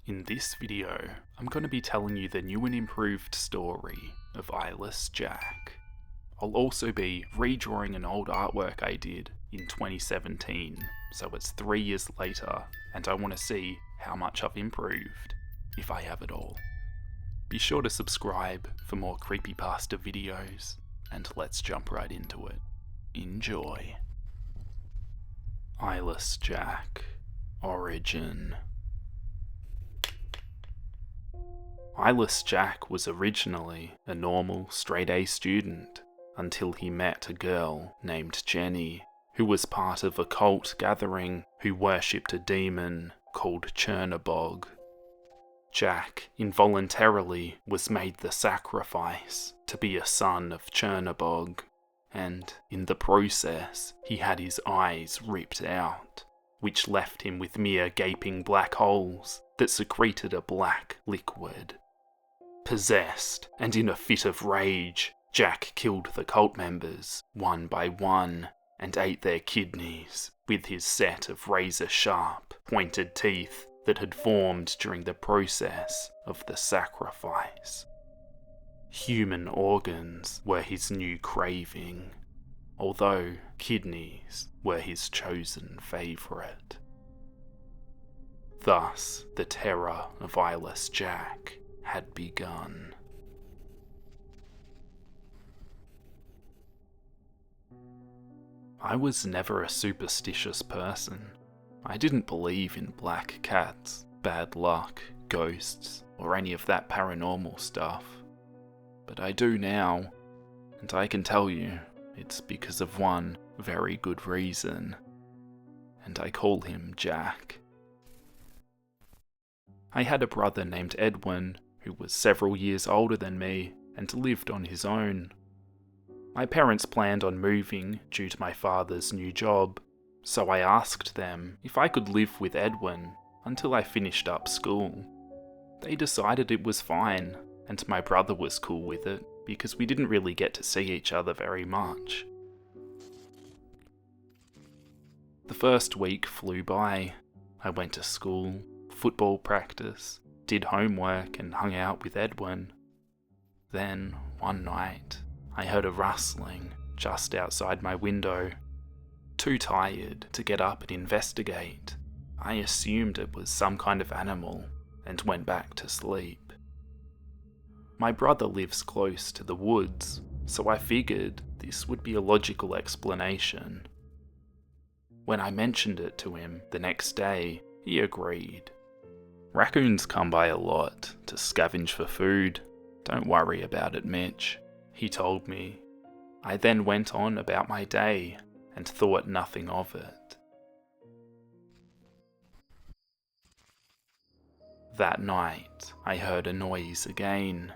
In this video, I'm going to be telling you the new and improved story of Eyeless Jack. I'll also be redrawing an old artwork I did in 2017, so it's 3 years later, and I want to see how much I've improved, if I have at all. Be sure to subscribe for more creepypasta videos, and let's jump right into it. Enjoy. Eyeless Jack Origin. Eyeless Jack was originally a normal straight-A student until he met a girl named Jenny, who was part of a cult gathering who worshipped a demon called Chernabog. Jack involuntarily was made the sacrifice to be a son of Chernabog, and in the process he had his eyes ripped out, which left him with mere gaping black holes that secreted a black liquid. Possessed, and in a fit of rage, Jack killed the cult members one by one and ate their kidneys with his set of razor-sharp, pointed teeth that had formed during the process of the sacrifice. Human organs were his new craving, although kidneys were his chosen favourite. Thus, the terror of Eyeless Jack had begun. I was never a superstitious person. I didn't believe in black cats, bad luck, ghosts, or any of that paranormal stuff. But I do now, and I can tell you it's because of one very good reason, and I call him Jack. I had a brother named Edwin who was several years older than me and lived on his own. My parents planned on moving due to my father's new job, so I asked them if I could live with Edwin until I finished up school. They decided it was fine, and my brother was cool with it because we didn't really get to see each other very much. The first week flew by. I went to school, football practice, did homework and hung out with Edwin. Then, one night, I heard a rustling just outside my window. Too tired to get up and investigate, I assumed it was some kind of animal and went back to sleep. My brother lives close to the woods, so I figured this would be a logical explanation. When I mentioned it to him the next day, he agreed. "Raccoons come by a lot to scavenge for food. Don't worry about it, Mitch," he told me. I then went on about my day and thought nothing of it. That night, I heard a noise again.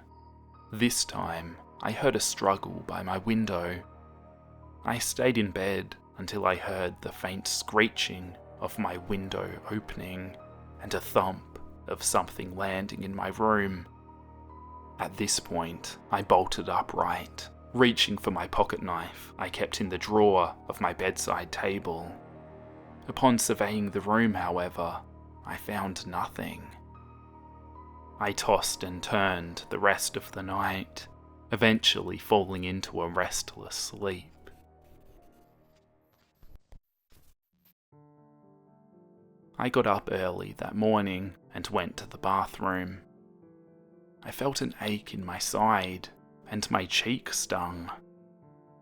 This time, I heard a struggle by my window. I stayed in bed until I heard the faint screeching of my window opening and a thump of something landing in my room. At this point, I bolted upright, reaching for my pocket knife I kept in the drawer of my bedside table. Upon surveying the room, however, I found nothing. I tossed and turned the rest of the night, eventually falling into a restless sleep. I got up early that morning and went to the bathroom. I felt an ache in my side, and my cheek stung.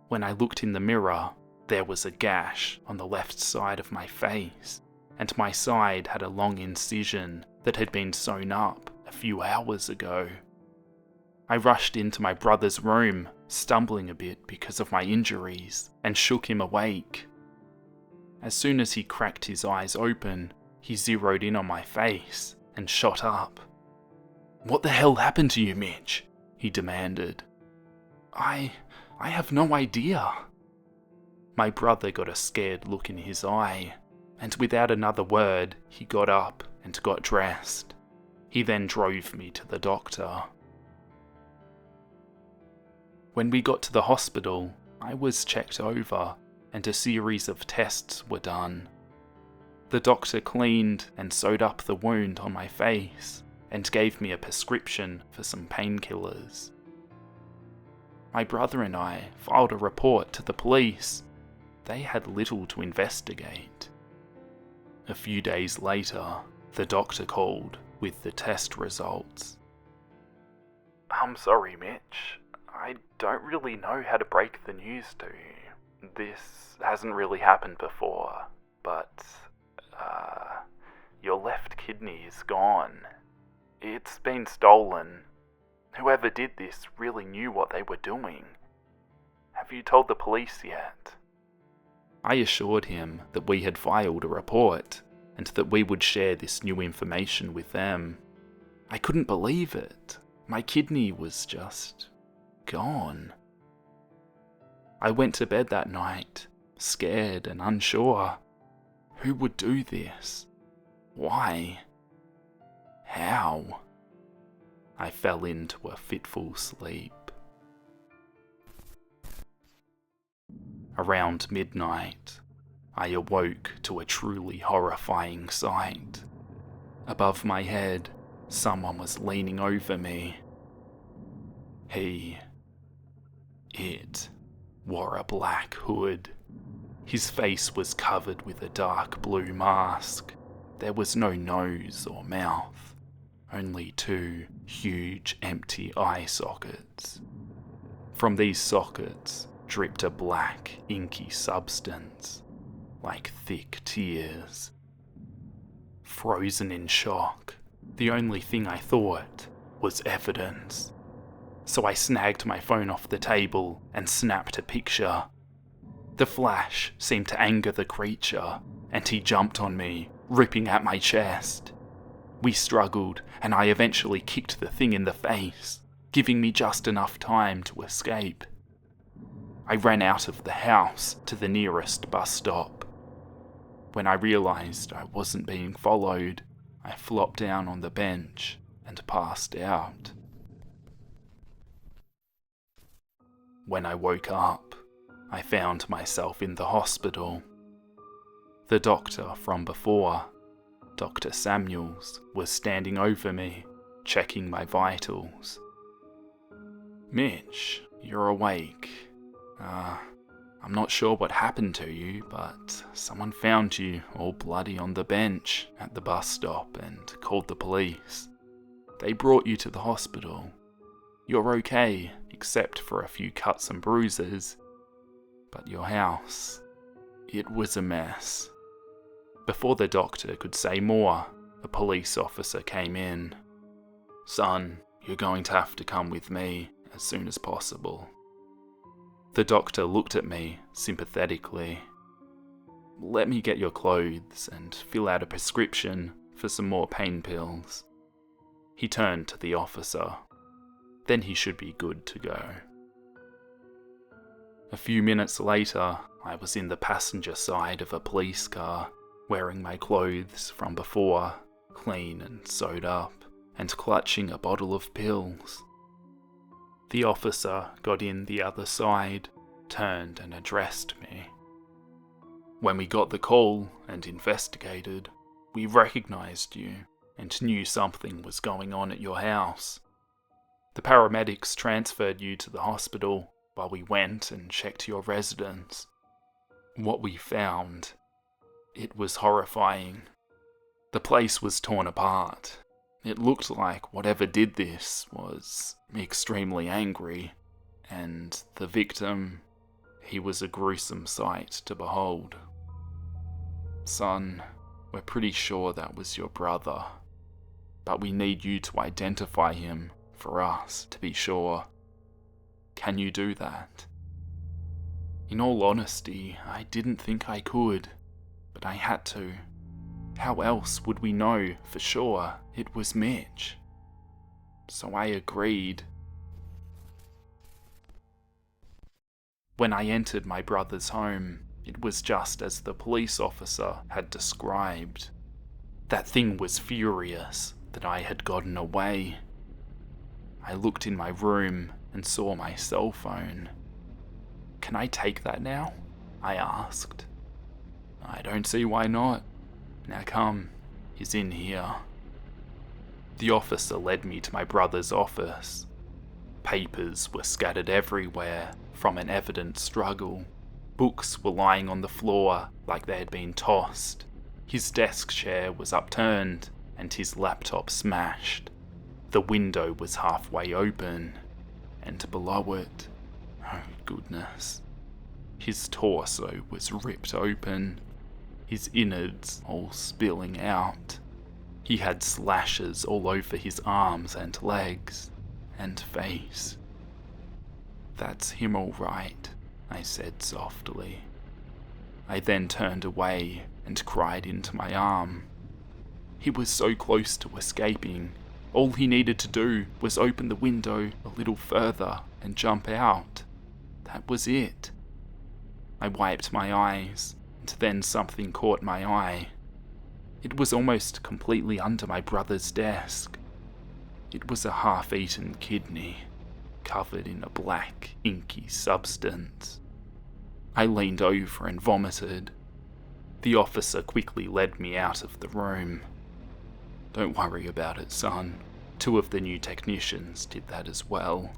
When I looked in the mirror, there was a gash on the left side of my face, and my side had a long incision that had been sewn up a few hours ago. I rushed into my brother's room, stumbling a bit because of my injuries, and shook him awake. As soon as he cracked his eyes open, he zeroed in on my face and shot up. "What the hell happened to you, Mitch?" he demanded. I have no idea." My brother got a scared look in his eye, and without another word, he got up and got dressed. He then drove me to the doctor. When we got to the hospital, I was checked over, and a series of tests were done. The doctor cleaned and sewed up the wound on my face and gave me a prescription for some painkillers. My brother and I filed a report to the police. They had little to investigate. A few days later, the doctor called with the test results. "I'm sorry, Mitch. I don't really know how to break the news to you. This hasn't really happened before, but, your left kidney is gone. It's been stolen. Whoever did this really knew what they were doing. Have you told the police yet?" I assured him that we had filed a report and that we would share this new information with them. I couldn't believe it. My kidney was just gone. I went to bed that night, scared and unsure. Who would do this? Why? How? I fell into a fitful sleep. Around midnight, I awoke to a truly horrifying sight. Above my head, someone was leaning over me. It wore a black hood. His face was covered with a dark blue mask. There was no nose or mouth, only two huge empty eye sockets. From these sockets dripped a black, inky substance, like thick tears. Frozen in shock, the only thing I thought was evidence. So I snagged my phone off the table and snapped a picture. The flash seemed to anger the creature, and he jumped on me, ripping at my chest. We struggled, and I eventually kicked the thing in the face, giving me just enough time to escape. I ran out of the house to the nearest bus stop. When I realised I wasn't being followed, I flopped down on the bench and passed out. When I woke up, I found myself in the hospital. The doctor from before, Dr. Samuels, was standing over me, checking my vitals. "Mitch, you're awake. I'm not sure what happened to you, but someone found you all bloody on the bench at the bus stop and called the police. They brought you to the hospital. You're okay, except for a few cuts and bruises. But your house, it was a mess." Before the doctor could say more, a police officer came in. "Son, you're going to have to come with me as soon as possible." The doctor looked at me sympathetically. "Let me get your clothes and fill out a prescription for some more pain pills." He turned to the officer. Then he should be good to go. A few minutes later, I was in the passenger side of a police car, wearing my clothes from before, clean and sewed up, and clutching a bottle of pills. The officer got in the other side, turned and addressed me. "When we got the call and investigated, we recognised you and knew something was going on at your house. The paramedics transferred you to the hospital while we went and checked your residence. What we found, it was horrifying. The place was torn apart. It looked like whatever did this was extremely angry, and the victim, he was a gruesome sight to behold. Son, we're pretty sure that was your brother, but we need you to identify him for us to be sure. Can you do that?" In all honesty, I didn't think I could, but I had to. How else would we know for sure it was Mitch? So I agreed. When I entered my brother's home, it was just as the police officer had described. That thing was furious that I had gotten away. I looked in my room and saw my cell phone. "Can I take that now?" I asked. "I don't see why not. Now come, he's in here." The officer led me to my brother's office. Papers were scattered everywhere from an evident struggle. Books were lying on the floor like they had been tossed. His desk chair was upturned and his laptop smashed. The window was halfway open, and below it, oh goodness, his torso was ripped open, his innards all spilling out. He had slashes all over his arms and legs and face. "That's him all right," I said softly. I then turned away and cried into my arm. He was so close to escaping. All he needed to do was open the window a little further and jump out. That was it. I wiped my eyes, and then something caught my eye. It was almost completely under my brother's desk. It was a half-eaten kidney, covered in a black, inky substance. I leaned over and vomited. The officer quickly led me out of the room. "Don't worry about it, son. 2 of the new technicians did that as well.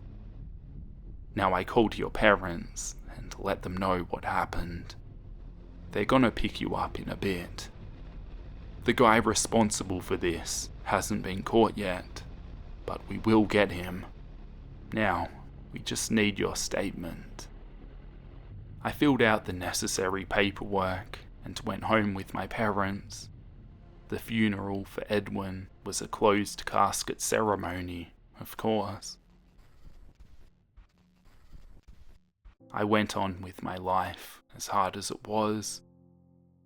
Now I called your parents and let them know what happened. They're gonna pick you up in a bit. The guy responsible for this hasn't been caught yet, but we will get him. Now, we just need your statement." I filled out the necessary paperwork and went home with my parents. The funeral for Edwin was a closed casket ceremony, of course. I went on with my life, as hard as it was.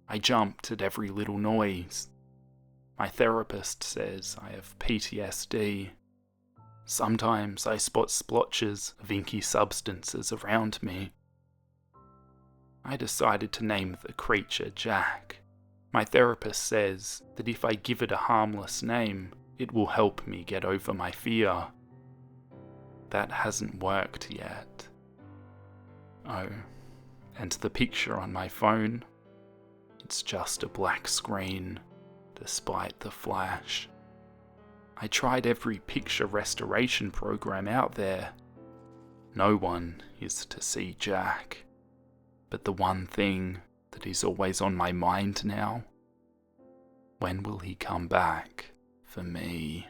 I jumped at every little noise. My therapist says I have PTSD. Sometimes I spot splotches of inky substances around me. I decided to name the creature Jack. My therapist says that if I give it a harmless name, it will help me get over my fear. That hasn't worked yet. Oh, and the picture on my phone? It's just a black screen, despite the flash. I tried every picture restoration program out there. No one is to see Jack. But the one thing that is always on my mind now, when will he come back for me?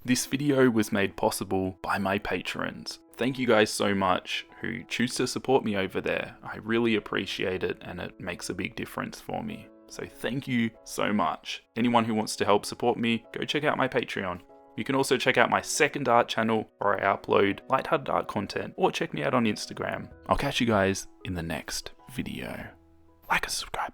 This video was made possible by my patrons. Thank you guys so much who choose to support me over there. I really appreciate it and it makes a big difference for me. So thank you so much. Anyone who wants to help support me, go check out my Patreon. You can also check out my second art channel where I upload lighthearted art content, or check me out on Instagram. I'll catch you guys in the next video. Like and subscribe.